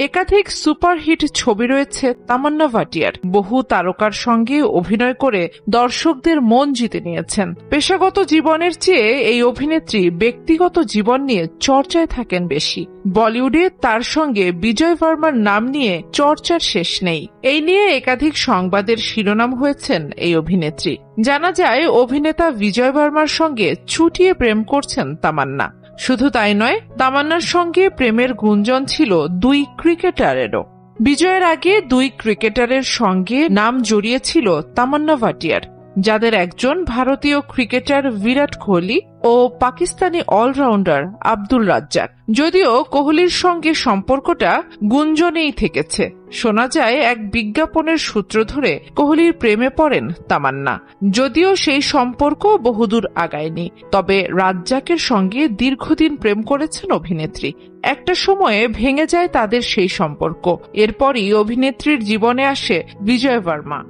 একাধিক সুপারহিট ছবি রয়েছে তামান্না ভাটিয়ার। বহু তারকার সঙ্গে অভিনয় করে দর্শকদের মন জিতে নিয়েছেন। পেশাগত জীবনের চেয়ে এই অভিনেত্রী ব্যক্তিগত জীবন নিয়ে চর্চায় থাকেন বেশি। বলিউডে তার সঙ্গে বিজয় ভার্মার নাম নিয়ে চর্চার শেষ নেই। এই নিয়ে একাধিক সংবাদের শিরোনাম হয়েছেন এই অভিনেত্রী। জানা যায়, অভিনেতা বিজয় ভার্মার সঙ্গে চুটিয়ে প্রেম করছেন তামান্না। শুধু তাই নয়, তামান্নার সঙ্গে প্রেমের গুঞ্জন ছিল দুই ক্রিকেটারেরও। বিজয়ের আগে দুই ক্রিকেটারের সঙ্গে নাম জড়িয়েছিল তামান্না ভাটিয়ার, যাদের একজন ভারতীয় ক্রিকেটার বিরাট কোহলি ও পাকিস্তানি অলরাউন্ডার আব্দুল রাজ্জাক। যদিও কোহলির সঙ্গে সম্পর্কটা গুঞ্জনেই থেকেছে। শোনা যায়, এক বিজ্ঞাপনের সূত্র ধরে কোহলির প্রেমে পড়েন তামান্না। যদিও সেই সম্পর্ক বহুদূর আগায়নি, তবে রাজ্জাকের সঙ্গে দীর্ঘদিন প্রেম করেছেন অভিনেত্রী। একটা সময়ে ভেঙে যায় তাদের সেই সম্পর্ক। এরপরই অভিনেত্রীর জীবনে আসে বিজয় ভার্মা।